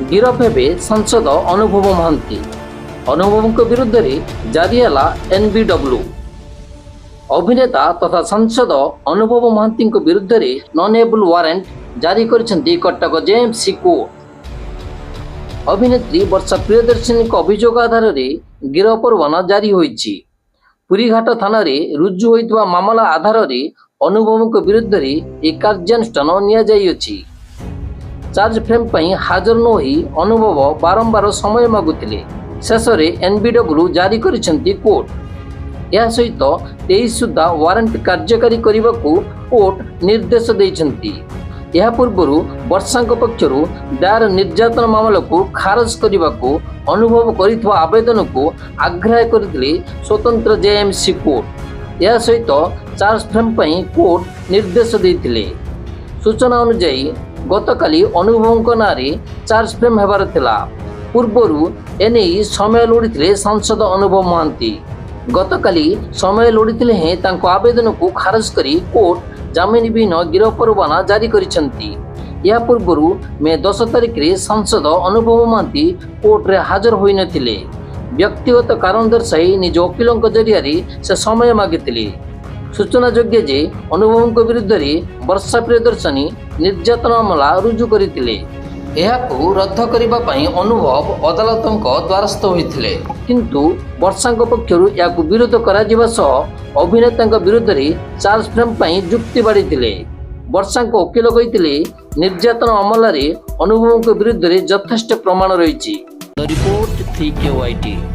गिरफ हेबे सांसद अनुभव महांती। अनुभव विरुद्ध में जारी है एनबीडब्ल्यू। अभिनेता तथा सांसद अनुभव महांती विरुद्ध में नॉन एबल वारंट जारी करछन्ती कटक जेएमसी कोर्ट। अभिनेत्री वर्षा प्रियदर्शनी अभियोग आधार में गिरफ परवाना जारी होईछि। पुरीघाट थाना रुजु होइतबा मामला आधार में अनुभव विरुद्ध में कार्यानुष्ठान निया जाइछि। चार्ज फ्रेम पर हाजर न होई अनुभव बारंबार समय मागुतिले। शेष में एनबीडब्ल्यू जारी करिसेंती कोर्ट। यह सहित 23 सुधा वारंट कार्यकारी करने को कोर्ट निर्देश देइछन्ती। यह पूर्व वर्षा पक्षर दायर निर्यातन मामला को खारज करने को अनुभव करिथवा आवेदन को आग्रह करथिले स्वतंत्र जेएमसी कोर्ट। यह सहित चार्ज फ्रेम पर कोर्ट निर्देश देइथिले। सूचना अनुसार गतकाली अनुभव नाँ चार्ज फ्रेम हेबार थिला। पूर्वर एने समय लोड़ी सांसद अनुभव महांती। गतकाली समय लोड़ी हें तांको आवेदन को खारज करी कोर्ट जामिन विहीन गिरफ परवाना जारी करिसेंती। यह पूर्व मे 10 तारिख में सांसद अनुभव महांती कोर्ट रे हाजर होई नथिले। व्यक्तिगत कारण दर्शाई निज वकील जरिया से समय मागिथिले। सूचनायोग्य जे अनुभव विरुद्ध में वर्षा प्रियदर्शनी निर्यातन मामला रुजु करथिले। एहाकु रद्द करबा पई अनुभव अदालतक द्वारस्थ होइथिले, किंतु वर्षा पक्षरु याकु विरोध करा जिबा सह अभिनेता विरुद्ध में चार्ज फ्रेम पई जुक्ति बाढ़ीथिले। वर्षा वकील कहिथिले निर्यातन मामला रे अनुभव विरुद्ध में यथेष्ट प्रमाण रहिछि। The report 3KYT।